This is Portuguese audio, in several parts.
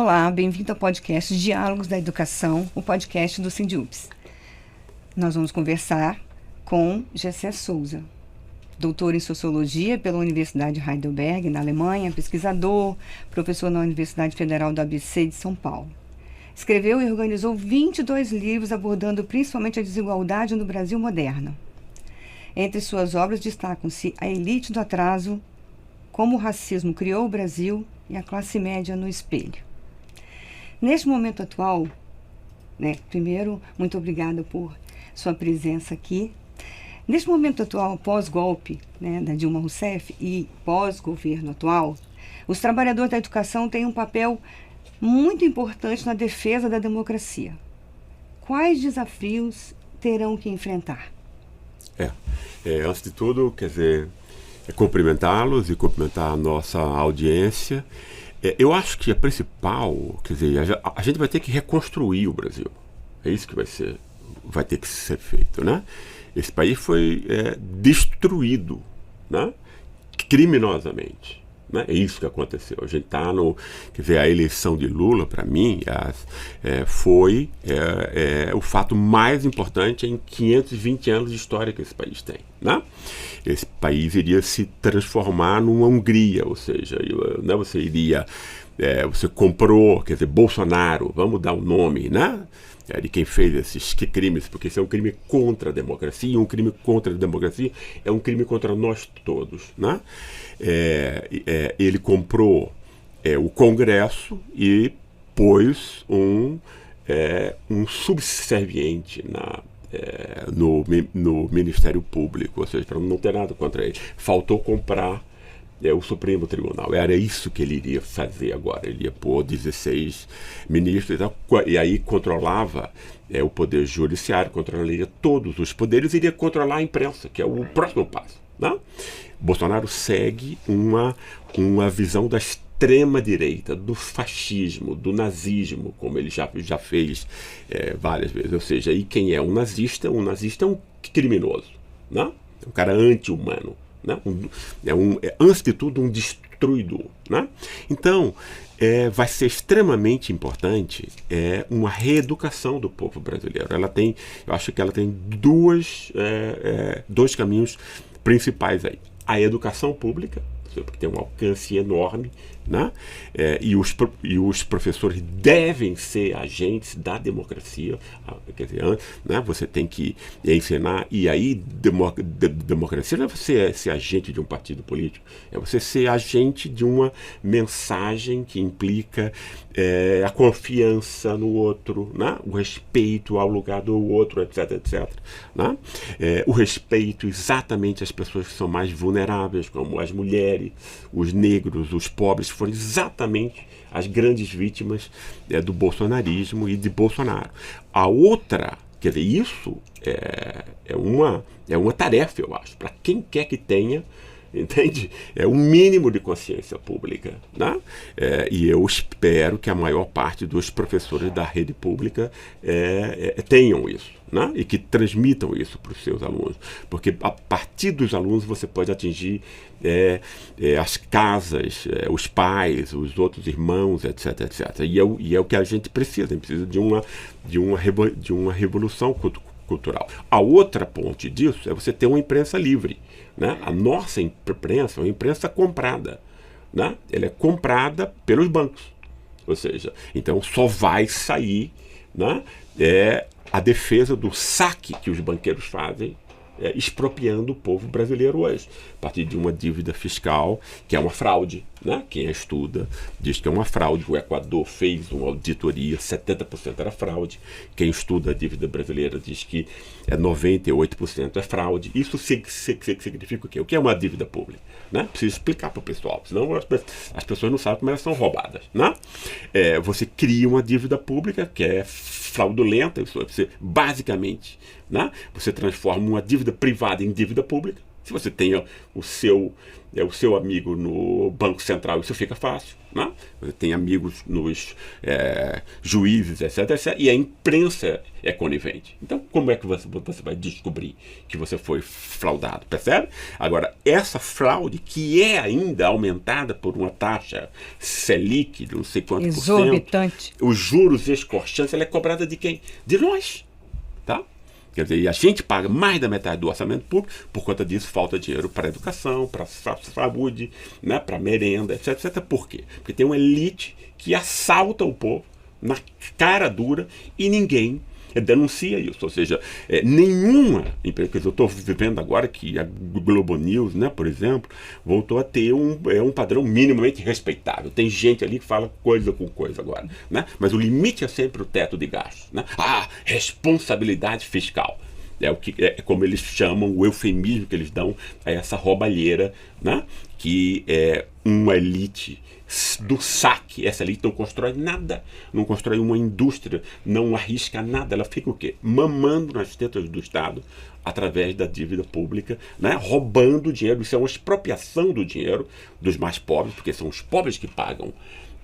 Olá, bem-vindo ao podcast Diálogos da Educação, o podcast do Sindiups. Nós vamos conversar com Gessé Souza, doutor em Sociologia pela Universidade Heidelberg, na Alemanha, pesquisador, professor na Universidade Federal do ABC de São Paulo. Escreveu e organizou 22 livros abordando principalmente a desigualdade no Brasil moderno. Entre suas obras destacam-se A Elite do Atraso, Como o Racismo Criou o Brasil e A Classe Média no Espelho. Neste momento atual, primeiro, muito obrigada por sua presença aqui. Neste momento atual, pós-golpe da Dilma Rousseff e pós-governo atual, os trabalhadores da educação têm um papel muito importante na defesa da democracia. Quais desafios terão que enfrentar? Antes de tudo, cumprimentá-los e cumprimentar a nossa audiência. Eu acho que a principal, a gente vai ter que reconstruir o Brasil. É isso que vai ter que ser feito, né? Esse país foi destruído, né? Criminosamente. Né? É isso que aconteceu. A gente está a eleição de Lula, para mim, foi o fato mais importante em 520 anos de história que esse país tem. Né? Esse país iria se transformar numa Hungria, ou seja, você comprou, Bolsonaro, vamos dar o nome, né? De quem fez esses crimes, porque isso é um crime contra a democracia, e um crime contra a democracia é um crime contra nós todos, né? Ele comprou o Congresso e pôs um subserviente no Ministério Público, ou seja, para não ter nada contra ele. Faltou comprar o Supremo Tribunal. Era isso que ele iria fazer agora. Ele ia pôr 16 ministros e aí controlava o poder judiciário, controlaria todos os poderes e iria controlar a imprensa, que é o próximo passo. Né? Bolsonaro segue uma visão da extrema-direita, do fascismo, do nazismo, como ele já fez várias vezes. Ou seja, e quem é um nazista? Um nazista é um criminoso, né? É um cara anti-humano. Né? Antes de tudo, um destruidor. Né? Então, vai ser extremamente importante uma reeducação do povo brasileiro. Eu acho que ela tem dois caminhos principais aí. A educação pública, porque tem um alcance enorme, né? E os professores devem ser agentes da democracia, né? Você tem que ensinar, e aí democracia não é você ser agente de um partido político, é você ser agente de uma mensagem que implica a confiança no outro, né? O respeito ao lugar do outro, etc, etc. Né? O respeito exatamente às pessoas que são mais vulneráveis, como as mulheres, os negros, os pobres, foram exatamente as grandes vítimas do bolsonarismo e de Bolsonaro. A outra, isso é uma tarefa, eu acho, para quem quer que tenha, entende? Um mínimo de consciência pública, né? E eu espero que a maior parte dos professores da rede pública tenham isso, né? E que transmitam isso para os seus alunos, porque a partir dos alunos você pode atingir as casas, os pais, os outros irmãos, etc, etc. E é o que a gente precisa. A gente precisa de uma revolução cultural. A outra ponte disso é você ter uma imprensa livre. Né? A nossa imprensa é uma imprensa comprada. Né? Ela é comprada pelos bancos. Ou seja, então só vai sair, né, a defesa do saque que os banqueiros fazem, expropriando o povo brasileiro hoje, a partir de uma dívida fiscal que é uma fraude. Né? Quem estuda diz que é uma fraude. O Equador fez uma auditoria, 70% era fraude. Quem estuda a dívida brasileira diz que 98% é fraude. Isso significa o quê? O que é uma dívida pública? Né? Preciso explicar para o pessoal, senão as pessoas não sabem como elas são roubadas. Né? Você cria uma dívida pública que é fraudulenta. Você, basicamente, né? Você transforma uma dívida privada em dívida pública. Se você tem o seu amigo no Banco Central, isso fica fácil. Né? Você tem amigos nos juízes, etc. E a imprensa é conivente. Então, como é que você vai descobrir que você foi fraudado? Percebe? Agora, essa fraude, que é ainda aumentada por uma taxa Selic, não sei quanto exorbitante, os juros escorchantes, ela é cobrada de quem? De nós. Tá? Quer dizer, e a gente paga mais da metade do orçamento público, por conta disso falta dinheiro para a educação, para a saúde, né, para a merenda, etc. Por quê? Porque tem uma elite que assalta o povo na cara dura e ninguém denuncia isso. Ou seja, nenhuma empresa. Eu estou vivendo agora que a Globo News, né, por exemplo, voltou a ter um padrão minimamente respeitável. Tem gente ali que fala coisa com coisa agora. Né? Mas o limite é sempre o teto de gastos. Né? Responsabilidade fiscal. É como eles chamam, o eufemismo que eles dão a essa roubalheira, né? Que é uma elite do saque. Essa elite não constrói nada, não constrói uma indústria, não arrisca nada. Ela fica o quê? Mamando nas tetas do Estado através da dívida pública, né? Roubando dinheiro. Isso é uma expropriação do dinheiro dos mais pobres, porque são os pobres que pagam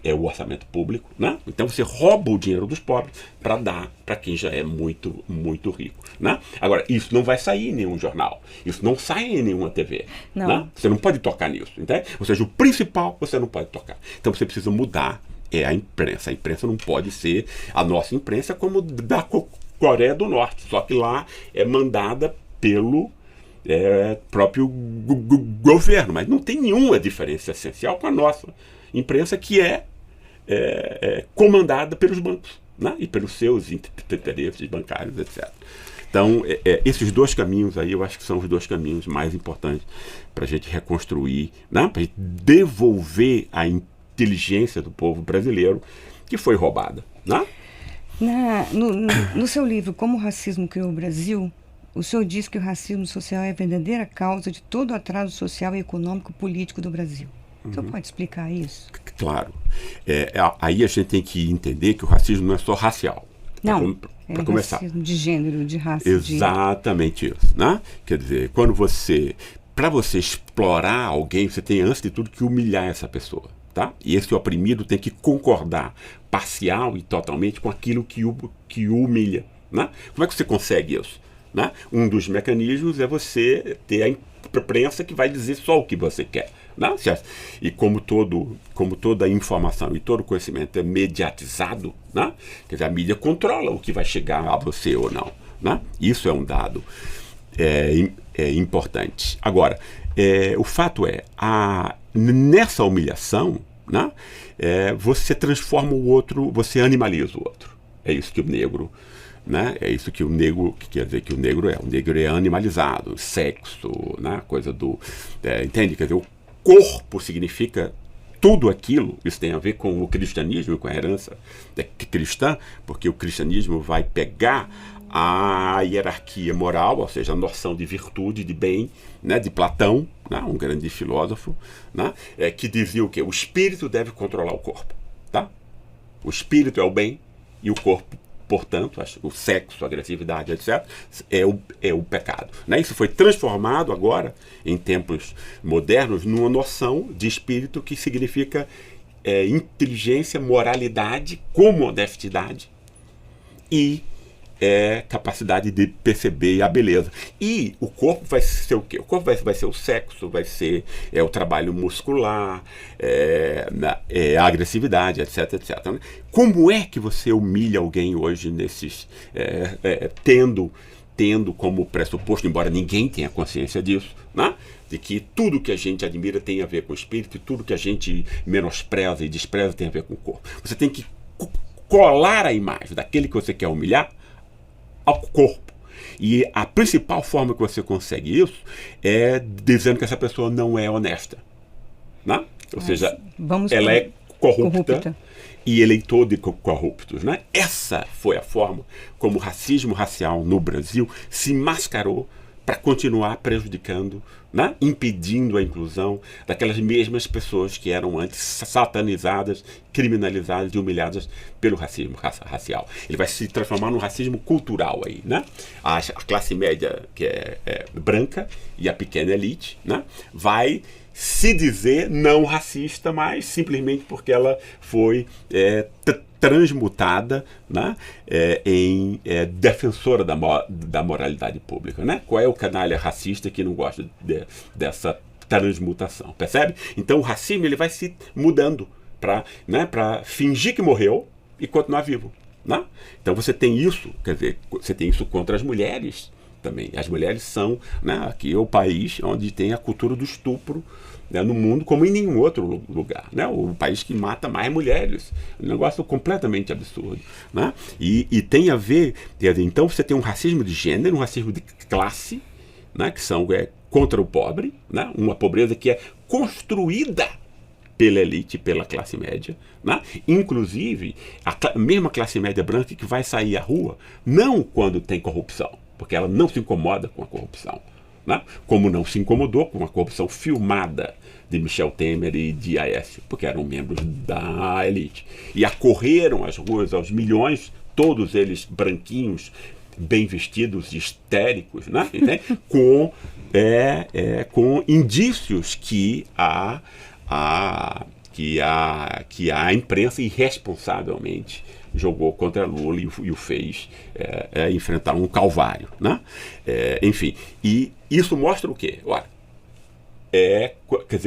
o orçamento público, né? Então você rouba o dinheiro dos pobres para dar para quem já é muito, muito rico, né? Agora, isso não vai sair em nenhum jornal, isso não sai em nenhuma TV, não. Né? Você não pode tocar nisso, entende? Ou seja, o principal você não pode tocar. Então você precisa mudar a imprensa. A imprensa não pode ser a nossa imprensa como da Coreia do Norte, só que lá é mandada pelo próprio governo, mas não tem nenhuma diferença essencial com a nossa imprensa, que é comandada pelos bancos, né? E pelos seus interesses bancários, etc. Então, esses dois caminhos aí, eu acho que são os dois caminhos mais importantes para a gente reconstruir, né? Para a gente devolver a inteligência do povo brasileiro que foi roubada. Né? No seu livro, Como o Racismo Criou o Brasil, o senhor diz que o racismo social é a verdadeira causa de todo o atraso social e econômico político do Brasil. O senhor pode explicar isso? Claro. Aí a gente tem que entender que o racismo não é só racial. Não, para começar. Racismo de gênero, de raça. Exatamente isso. Né? Quer dizer, para você explorar alguém, você tem, antes de tudo, que humilhar essa pessoa. Tá? E esse oprimido tem que concordar parcial e totalmente com aquilo que o humilha. Né? Como é que você consegue isso? Né? Um dos mecanismos é você ter a imprensa que vai dizer só o que você quer. Não, e como toda informação e todo conhecimento é mediatizado, né? Quer dizer, a mídia controla o que vai chegar a você ou não. Né? Isso é um dado importante. Agora, o fato nessa humilhação, né? Você transforma o outro, você animaliza o outro. É isso que o negro... Né? É isso que o negro, que quer dizer que o negro é. O negro é animalizado, sexo, né? Coisa do... entende? Quer dizer, o corpo significa tudo aquilo. Isso tem a ver com o cristianismo, com a herança cristã, porque o cristianismo vai pegar a hierarquia moral, ou seja, a noção de virtude, de bem, né? De Platão, né? Um grande filósofo, né? Que dizia o quê? O espírito deve controlar o corpo. Tá? O espírito é o bem e o corpo, portanto, o sexo, a agressividade, etc., é o pecado. Né? Isso foi transformado agora, em tempos modernos, numa noção de espírito que significa inteligência, moralidade, como honestidade e capacidade de perceber a beleza. E o corpo vai ser o quê? O corpo vai ser o sexo, vai ser o trabalho muscular, a agressividade, etc, etc. Né? Como é que você humilha alguém hoje nesses... tendo como pressuposto, embora ninguém tenha consciência disso, né? De que tudo que a gente admira tem a ver com o espírito e tudo que a gente menospreza e despreza tem a ver com o corpo. Você tem que colar a imagem daquele que você quer humilhar ao corpo. E a principal forma que você consegue isso é dizendo que essa pessoa não é honesta. Né? Ou seja, ela é corrupta e eleitor de corruptos. Né? Essa foi a forma como o racismo racial no Brasil se mascarou para continuar prejudicando, né? Impedindo a inclusão daquelas mesmas pessoas que eram antes satanizadas, criminalizadas e humilhadas pelo racismo racial. Ele vai se transformar num racismo cultural aí, né? A classe média, que é branca, e a pequena elite, né? Vai se dizer não racista, mas simplesmente porque ela foi transmutada, né, em defensora da moralidade pública, né? Qual é o canalha racista que não gosta dessa transmutação, percebe? Então o racismo ele vai se mudando para, né, para fingir que morreu e continuar vivo, né? Então você tem isso, quer dizer, você tem isso contra as mulheres também. As mulheres são, né, aqui é o país onde tem a cultura do estupro, né, no mundo como em nenhum outro lugar, né? O país que mata mais mulheres, um negócio completamente absurdo, né? E tem a ver, então você tem um racismo de gênero, um racismo de classe, né, que são contra o pobre, né? Uma pobreza que é construída pela elite, pela classe média, né? Inclusive a mesma classe média branca que vai sair à rua não quando tem corrupção, porque ela não se incomoda com a corrupção, né? Como não se incomodou com a corrupção filmada de Michel Temer e de Aécio, porque eram membros da elite. E acorreram às ruas aos milhões, todos eles branquinhos, bem vestidos, histéricos, né? Com indícios que a imprensa irresponsavelmente jogou contra Lula e o fez enfrentar um calvário, né? Enfim, e isso mostra o quê? Olha, quer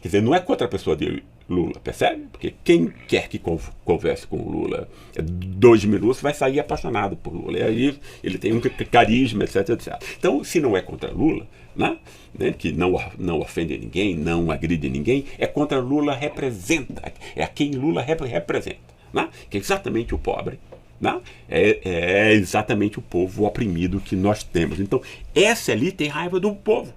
dizer, não é contra a pessoa de Lula, percebe? Porque quem quer que converse com o Lula 2 minutos vai sair apaixonado por Lula. E aí ele tem um carisma, etc, etc. Então, se não é contra Lula, né, que não ofende ninguém, não agride ninguém, é contra Lula representa, é a quem Lula representa, né? Que é exatamente o pobre, né? É exatamente o povo oprimido que nós temos. Então, essa ali tem raiva do povo,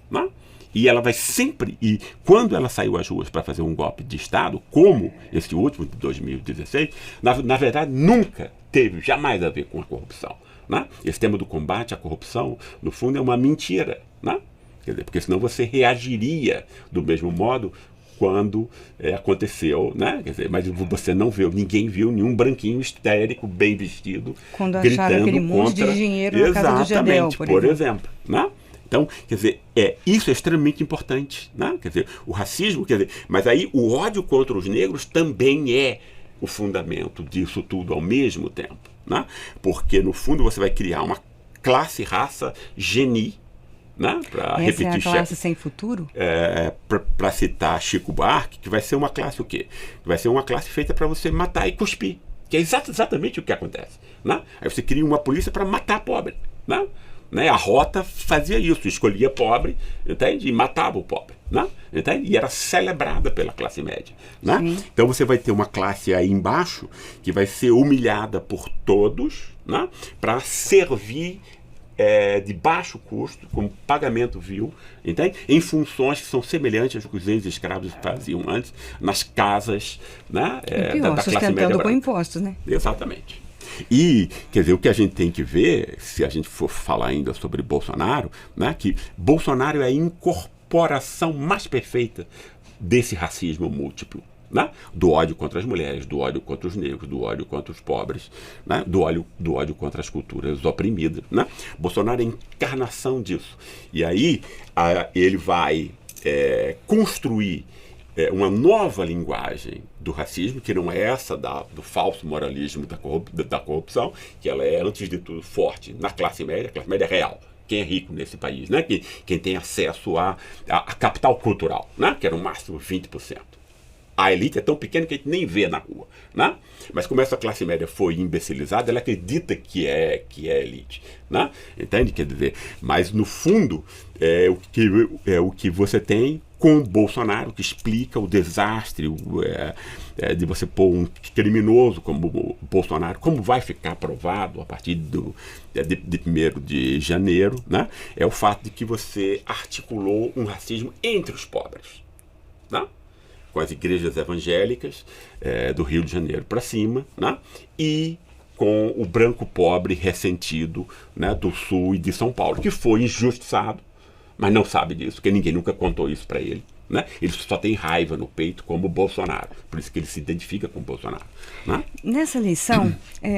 né? E ela vai sempre, e quando ela saiu às ruas para fazer um golpe de Estado, como esse último de 2016, na verdade nunca teve, jamais a ver com a corrupção, né? Esse tema do combate à corrupção, no fundo, é uma mentira, né? Quer dizer, porque senão você reagiria do mesmo modo quando aconteceu, né? Quer dizer, mas você não viu, ninguém viu nenhum branquinho histérico, bem vestido, quando gritando acharam aquele monte de dinheiro na casa do Gedel, por exemplo, né? Então, quer dizer, isso é extremamente importante, né? Quer dizer, o racismo, quer dizer, mas aí o ódio contra os negros também é o fundamento disso tudo ao mesmo tempo, né? Porque no fundo você vai criar uma classe, raça, geni, né? Para repetir, é a classe sem futuro? Para citar Chico Buarque, que vai ser uma classe o quê? Vai ser uma classe feita para você matar e cuspir, que é exatamente o que acontece, né? Aí você cria uma polícia para matar pobre, né? A Rota fazia isso, escolhia pobre, entende? E matava o pobre, né? Entende? E era celebrada pela classe média, né? Então você vai ter uma classe aí embaixo que vai ser humilhada por todos, né? Para servir de baixo custo, como pagamento vil, entende? Em funções que são semelhantes às que os ex-escravos faziam antes, nas casas, né? Pior, da classe média branca. Com impostos, né? Exatamente. E, quer dizer, o que a gente tem que ver, se a gente for falar ainda sobre Bolsonaro, né, que Bolsonaro é a incorporação mais perfeita desse racismo múltiplo, né? Do ódio contra as mulheres, do ódio contra os negros, do ódio contra os pobres, né? do ódio contra as culturas oprimidas, né? Bolsonaro é a encarnação disso. E aí ele vai construir uma nova linguagem do racismo, que não é essa do falso moralismo da corrupção, que ela é, antes de tudo, forte na classe média real. Quem é rico nesse país, né? Quem tem acesso a capital cultural, né? Que era no máximo 20%. A elite é tão pequena que a gente nem vê na rua, né? Mas como essa classe média foi imbecilizada, ela acredita que é elite, né? Entende? Quer dizer, mas no fundo o que você tem com Bolsonaro, que explica o desastre de você pôr um criminoso como Bolsonaro, como vai ficar provado a partir de 1º de janeiro, né? É o fato de que você articulou um racismo entre os pobres, né? Com as igrejas evangélicas do Rio de Janeiro para cima, né? E com o branco pobre ressentido, né, do Sul e de São Paulo, que foi injustiçado, mas não sabe disso, porque ninguém nunca contou isso para ele. Né? Ele só tem raiva no peito como o Bolsonaro, por isso que ele se identifica com o Bolsonaro. Né? Nessa eleição,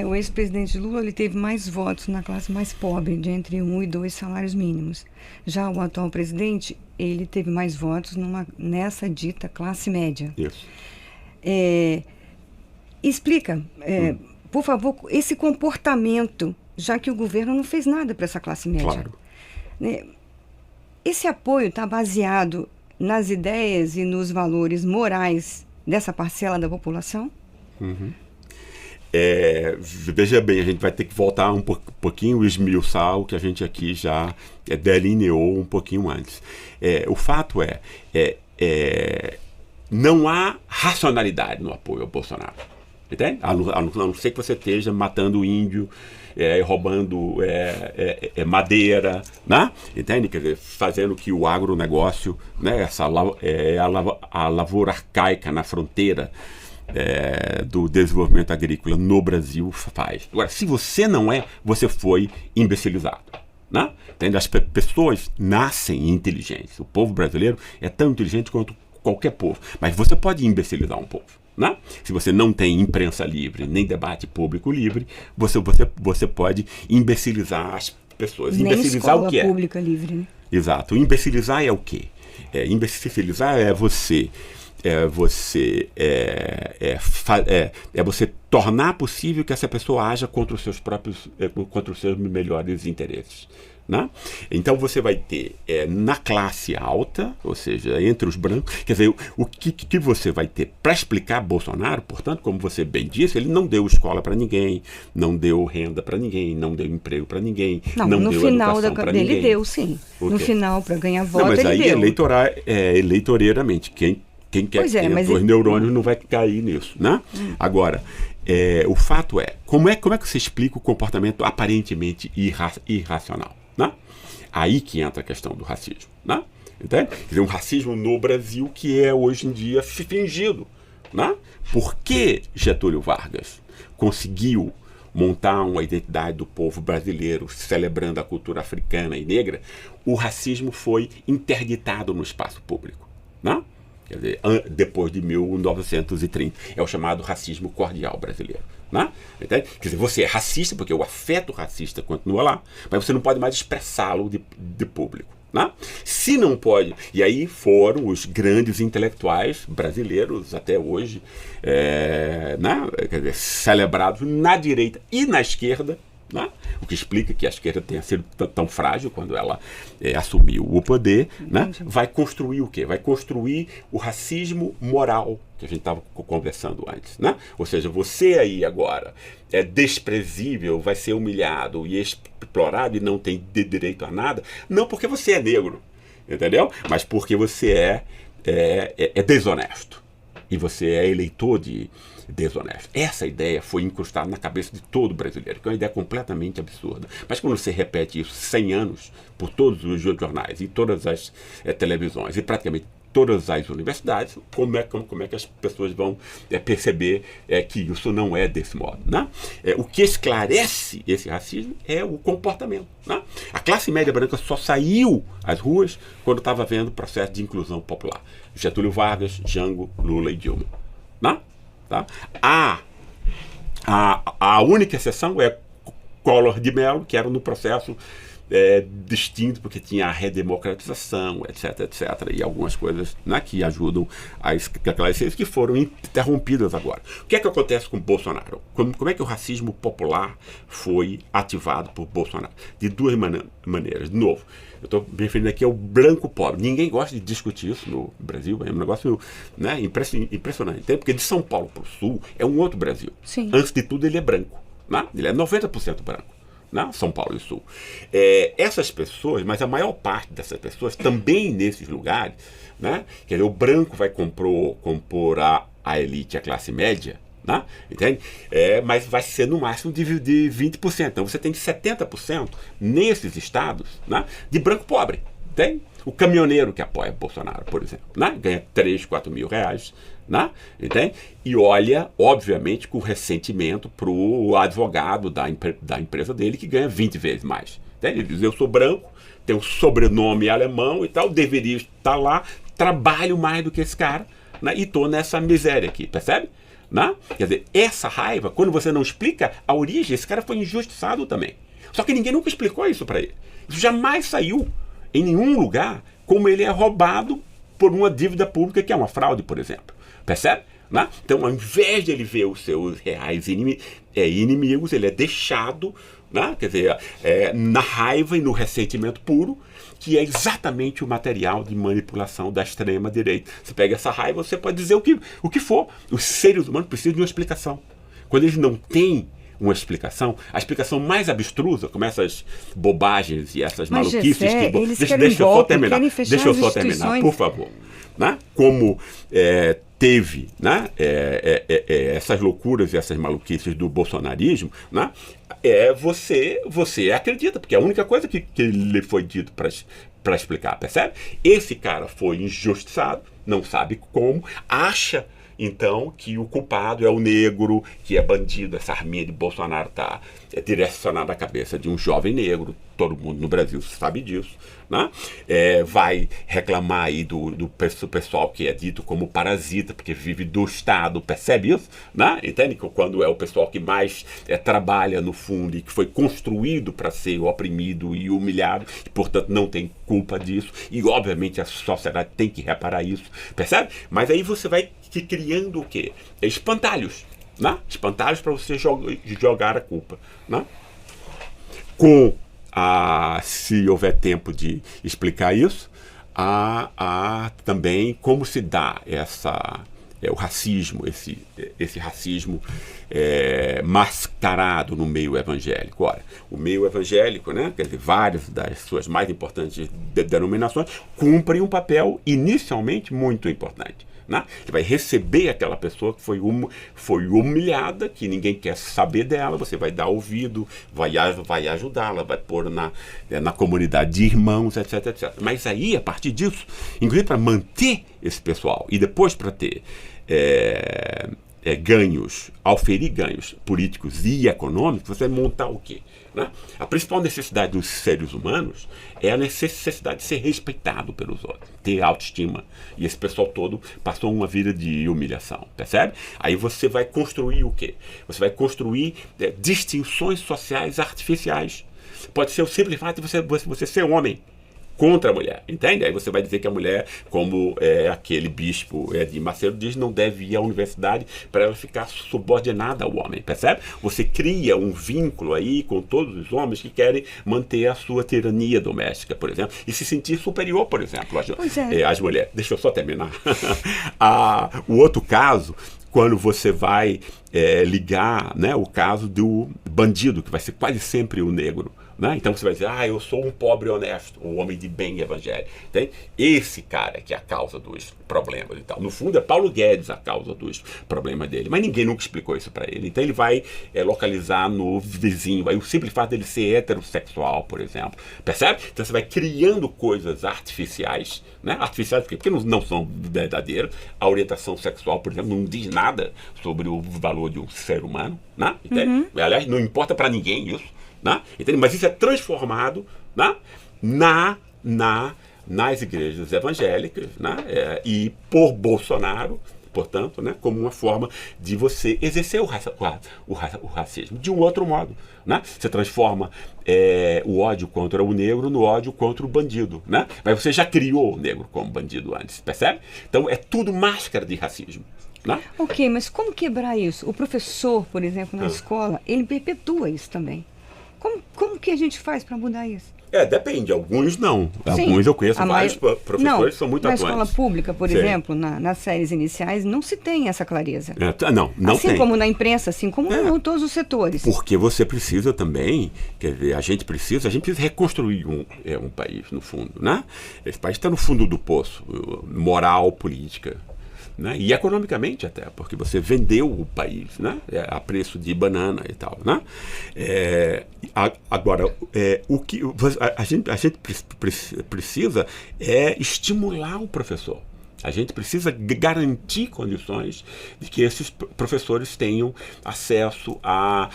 o ex-presidente Lula ele teve mais votos na classe mais pobre, de entre 1 e 2 salários mínimos. Já o atual presidente, ele teve mais votos nessa dita classe média. Isso. Explica, por favor, esse comportamento, já que o governo não fez nada para essa classe média. Claro. Esse apoio está baseado nas ideias e nos valores morais dessa parcela da população? Uhum. Veja bem, a gente vai ter que voltar um pouquinho e esmiuçar o que a gente aqui já delineou um pouquinho antes. O fato não há racionalidade no apoio ao Bolsonaro. Entende? A não ser que você esteja matando índio, roubando madeira, né? Entende? Quer dizer, fazendo que o agronegócio, né, a lavoura arcaica na fronteira do desenvolvimento agrícola no Brasil faz. Agora, se você não você foi imbecilizado. Né? Entende? As pessoas nascem inteligentes. O povo brasileiro é tão inteligente quanto qualquer povo. Mas você pode imbecilizar um povo. Né? Se você não tem imprensa livre, nem debate público livre, você pode imbecilizar as pessoas. Nem imbecilizar escola o que pública livre, né? Exato. Imbecilizar é o quê? Imbecilizar é você tornar possível que essa pessoa haja contra os seus melhores interesses. Né? Então você vai ter na classe alta, ou seja, entre os brancos, quer dizer, o que você vai ter para explicar Bolsonaro, portanto, como você bem disse, ele não deu escola para ninguém, não deu renda para ninguém, não deu emprego para ninguém, não no deu final educação para dele ninguém. Deu, sim. No final, para ganhar voto, mas ele aí deu. Eleitoreiramente, quem quer Pois é, ter mas dois neurônios não vai cair nisso, né? Agora, o fato como é que você explica o comportamento aparentemente irracional? Né? Aí que entra a questão do racismo. Né? Entende? Quer dizer, um racismo no Brasil que é hoje em dia fingido. Né? Por que Getúlio Vargas conseguiu montar uma identidade do povo brasileiro celebrando a cultura africana e negra? O racismo foi interditado no espaço público. Né? Quer dizer, depois de 1930. É o chamado racismo cordial brasileiro. Né? Quer dizer, você é racista porque o afeto racista continua lá, mas você não pode mais expressá-lo de público. Né? Se não pode, e aí foram os grandes intelectuais brasileiros até hoje, né? Quer dizer, celebrados na direita e na esquerda. Né? O que explica que a esquerda tenha sido tão frágil quando ela assumiu o poder. Né? Vai construir o quê? Vai construir o racismo moral que a gente estava conversando antes. Né? Ou seja, você aí agora é desprezível, vai ser humilhado e explorado e não tem direito a nada, não porque você é negro, entendeu? Mas porque você é desonesto. E você é eleitor de desonesto. Essa ideia foi incrustada na cabeça de todo brasileiro, que é uma ideia completamente absurda. Mas quando você repete isso 100 anos por todos os jornais e todas as televisões e praticamente todas as universidades, como é que as pessoas vão perceber que isso não é desse modo? Né? O que esclarece esse racismo é o comportamento. Né? A classe média branca só saiu às ruas quando estava vendo o processo de inclusão popular. Getúlio Vargas, Jango, Lula e Dilma. Né? Tá? A única exceção é Collor de Mello, que era no processo distinto, porque tinha a redemocratização, etc, e algumas coisas, né, que ajudam a esclarecer, que foram interrompidas agora. O que é que acontece com Bolsonaro? Como é que o racismo popular foi ativado por Bolsonaro? De duas maneiras. De novo, eu estou me referindo aqui ao branco pobre. Ninguém gosta de discutir isso no Brasil, é um negócio, né, impressionante. Porque de São Paulo para o Sul é um outro Brasil. Sim. Antes de tudo, ele é branco. Né? Ele é 90% branco. Né? São Paulo e Sul. Essas pessoas, mas a maior parte dessas pessoas também nesses lugares, né? Quer dizer, o branco vai compor a elite, a classe média, né? Entende? Mas vai ser no máximo de 20%. Então você tem 70% nesses estados, né, de branco pobre. Entende? O caminhoneiro que apoia Bolsonaro, por exemplo, né? Ganha 3, 4 mil reais, né? Entende? E olha, obviamente, com ressentimento para o advogado da empresa dele, que ganha 20 vezes mais. Entende? Ele diz, eu sou branco, tenho um sobrenome alemão e tal, deveria estar lá, trabalho mais do que esse cara, né? E estou nessa miséria aqui, percebe? Né? Quer dizer, essa raiva, quando você não explica a origem, esse cara foi injustiçado também. Só que ninguém nunca explicou isso para ele. Isso jamais saiu em nenhum lugar como ele é roubado por uma dívida pública, que é uma fraude, por exemplo. Percebe? Né? Então, ao invés de ele ver os seus reais inimigos, ele é deixado, né? Quer dizer, na raiva e no ressentimento puro, que é exatamente o material de manipulação da extrema-direita. Você pega essa raiva, você pode dizer o que for. Os seres humanos precisam de uma explicação. Quando eles não têm uma explicação, a explicação mais abstrusa, como essas bobagens e essas maluquices... Deixa eu só terminar, por favor. Né? Como teve, né, essas loucuras e essas maluquices do bolsonarismo, né, você acredita, porque é a única coisa que lhe foi dito para explicar, percebe? Esse cara foi injustiçado, não sabe como, acha então que o culpado é o negro, que é bandido. Essa arminha de Bolsonaro está direcionada à cabeça de um jovem negro, todo mundo no Brasil sabe disso, né? Vai reclamar aí do pessoal que é dito como parasita, porque vive do Estado, percebe isso? Né? Entende? Que quando é o pessoal que mais trabalha no fundo e que foi construído para ser oprimido e humilhado, e portanto não tem culpa disso, e obviamente a sociedade tem que reparar isso, percebe? Mas aí você vai criando o quê? Espantalhos, né? Espantalhos para você jogar a culpa, né? Se houver tempo de explicar isso, também como se dá o racismo, esse racismo mascarado no meio evangélico. Ora, o meio evangélico, né, quer dizer, várias das suas mais importantes denominações, cumprem um papel inicialmente muito importante. Né? Ele vai receber aquela pessoa que foi humilhada, que ninguém quer saber dela, você vai dar ouvido, vai ajudá-la, vai pôr na comunidade de irmãos, etc, etc. Mas aí, a partir disso, inclusive para manter esse pessoal e depois para ter auferir ganhos políticos e econômicos, você vai montar o quê? Né? A principal necessidade dos seres humanos é a necessidade de ser respeitado pelos outros, ter autoestima. E esse pessoal todo passou uma vida de humilhação, percebe? Aí você vai construir o quê? Você vai construir distinções sociais artificiais. Pode ser o simples fato de você ser homem contra a mulher, entende? Aí você vai dizer que a mulher, como aquele bispo de Macedo diz, não deve ir à universidade para ela ficar subordinada ao homem, percebe? Você cria um vínculo aí com todos os homens que querem manter a sua tirania doméstica, por exemplo, e se sentir superior, por exemplo, às mulheres. Deixa eu só terminar. O outro caso, quando você vai ligar, né, o caso do bandido, que vai ser quase sempre o negro. Né? Então você vai dizer, eu sou um pobre honesto, um homem de bem evangélico. Entende? Esse cara que é a causa dos problemas e tal. No fundo é Paulo Guedes a causa dos problemas dele, mas ninguém nunca explicou isso para ele. Então ele vai localizar no vizinho, aí o simples fato dele ser heterossexual, por exemplo. Percebe? Então você vai criando coisas artificiais, né? Artificiais porque não são verdadeiras. A orientação sexual, por exemplo, não diz nada sobre o valor de um ser humano. Né? Entende? Aliás, não importa para ninguém isso. Né? Mas isso é transformado, né, nas igrejas evangélicas, né, e por Bolsonaro, portanto, né, como uma forma de você exercer o racismo de um outro modo. Né? Você transforma o ódio contra o negro no ódio contra o bandido. Né? Mas você já criou o negro como bandido antes, percebe? Então é tudo máscara de racismo. Né? Ok, mas como quebrar isso? O professor, por exemplo, na escola, ele perpetua isso também. Como que a gente faz para mudar isso? Depende. Alguns não. Sim, alguns eu conheço vários professores que são muito atuantes. Na escola pública, por exemplo, nas séries iniciais, não se tem essa clareza. Não assim tem. Como na imprensa, assim como em todos os setores. Porque você precisa também, quer dizer, a gente precisa reconstruir um país, no fundo. Né? Esse país está no fundo do poço, moral, política. né? E economicamente até, porque você vendeu o país, né? A preço de banana e tal, né? Agora, o que a gente precisa é estimular o professor. A gente precisa garantir condições de que esses professores tenham acesso a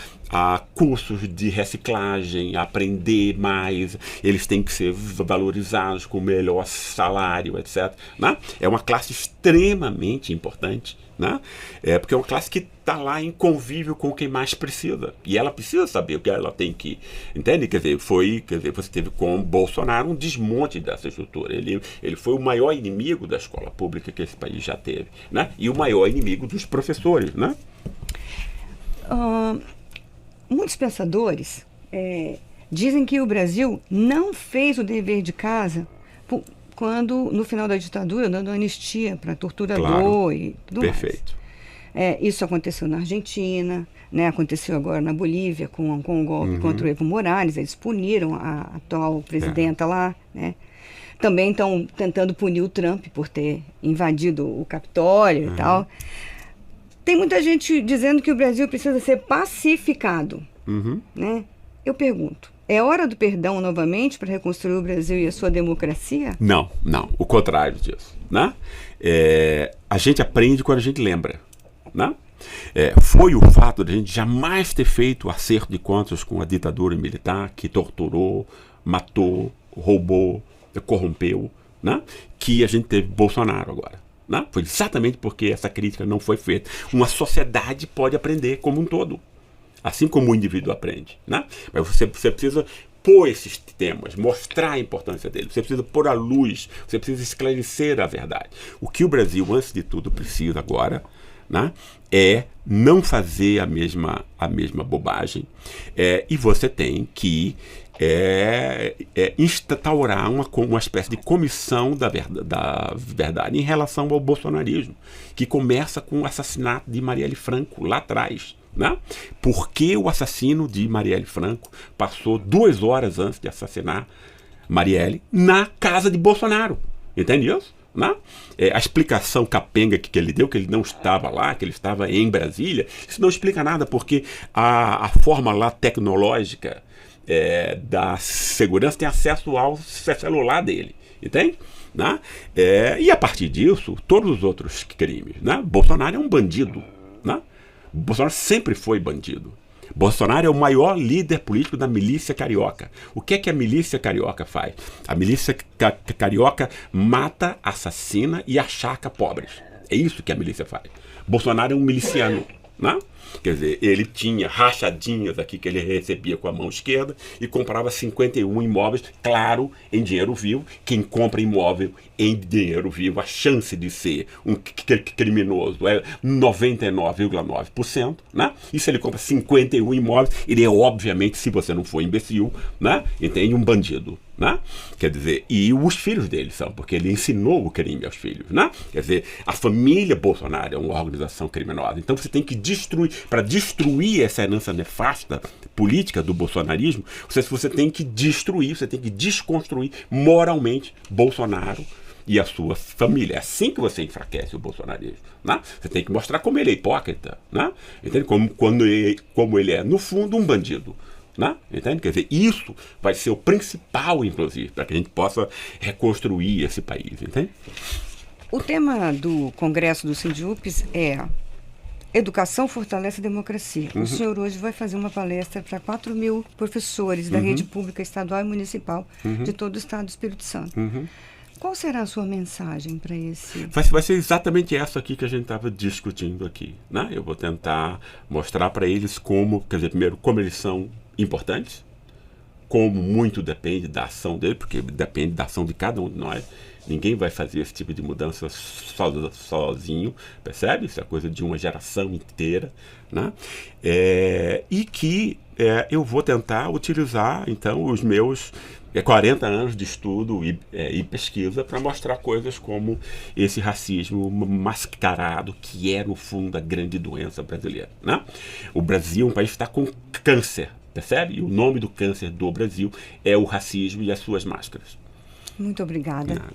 cursos de reciclagem, a aprender mais, eles têm que ser valorizados com melhor salário, etc. Né? É uma classe extremamente importante, né? Porque é uma classe que está lá em convívio com quem mais precisa. E ela precisa saber o que ela tem que... Entende? Quer dizer, você teve com Bolsonaro um desmonte dessa estrutura. Ele foi o maior inimigo da escola pública que esse país já teve, né? E o maior inimigo dos professores, né? Muitos pensadores dizem que o Brasil não fez o dever de casa quando, no final da ditadura, dando anistia para torturador, claro, e tudo perfeito. Mais. Isso aconteceu na Argentina, né? Aconteceu agora na Bolívia com o golpe contra o Evo Morales. Eles puniram a atual presidenta lá, né? Também estão tentando punir o Trump por ter invadido o Capitólio e tal. Tem muita gente dizendo que o Brasil precisa ser pacificado, né? Eu pergunto, é hora do perdão novamente para reconstruir o Brasil e a sua democracia? Não, o contrário disso, né? A gente aprende quando a gente lembra, né? Foi o fato de a gente jamais ter feito acerto de contas com a ditadura militar que torturou, matou, roubou, corrompeu, né? Que a gente teve Bolsonaro agora. Não? Foi exatamente porque essa crítica não foi feita. Uma sociedade pode aprender como um todo, assim como o indivíduo aprende, né? Mas você precisa pôr esses temas, mostrar a importância deles, você precisa pôr à luz, você precisa esclarecer a verdade. O que o Brasil, antes de tudo, precisa agora, né, é não fazer a mesma bobagem, e você tem que instaurar uma espécie de comissão da verdade em relação ao bolsonarismo, que começa com o assassinato de Marielle Franco lá atrás, né? Porque o assassino de Marielle Franco passou 2 horas antes de assassinar Marielle na casa de Bolsonaro, entende isso? Né? A explicação capenga que ele deu, que ele não estava lá, que ele estava em Brasília, isso não explica nada, porque a forma lá tecnológica da segurança tem acesso ao celular dele, entende? Né? E a partir disso, todos os outros crimes, né? Bolsonaro é um bandido, né? Bolsonaro sempre foi bandido. Bolsonaro é o maior líder político da milícia carioca. O que é que a milícia carioca faz? A milícia carioca mata, assassina e achaca pobres. É isso que a milícia faz. Bolsonaro é um miliciano, né? Quer dizer, ele tinha rachadinhas aqui que ele recebia com a mão esquerda e comprava 51 imóveis, claro, em dinheiro vivo. Quem compra imóvel em dinheiro vivo, a chance de ser um criminoso é 99,9%, né? E se ele compra 51 imóveis, ele é obviamente, se você não for imbecil, né? Entende? Um bandido, né? Quer dizer, e os filhos dele são, porque ele ensinou o crime aos filhos, né? Quer dizer, a família Bolsonaro é uma organização criminosa. Então você tem que destruir, para destruir essa herança nefasta política do bolsonarismo, você tem que destruir, você tem que desconstruir moralmente Bolsonaro e a sua família. É assim que você enfraquece o bolsonarismo, né? Você tem que mostrar como ele é hipócrita, né? Entende? Como ele é, no fundo, um bandido. Né? Entende? Quer dizer, isso vai ser o principal, inclusive, para que a gente possa reconstruir esse país. Entende? O tema do Congresso do Sindiúpes é Educação fortalece a democracia. O senhor hoje vai fazer uma palestra para 4.000 professores da rede pública estadual e municipal de todo o estado do Espírito Santo. Qual será a sua mensagem para esse? Vai ser exatamente essa aqui que a gente estava discutindo aqui, né? Eu vou tentar mostrar para eles como, quer dizer, primeiro, como eles são importantes, como muito depende da ação dele, porque depende da ação de cada um de nós. Ninguém vai fazer esse tipo de mudança sozinho, percebe? Isso é coisa de uma geração inteira, né? E que eu vou tentar utilizar, então, os meus 40 anos de estudo e pesquisa para mostrar coisas como esse racismo mascarado, que é, no fundo, a grande doença brasileira, né? O Brasil é um país que está com câncer, percebe? E o nome do câncer do Brasil é o racismo e as suas máscaras. Muito obrigada. Nada.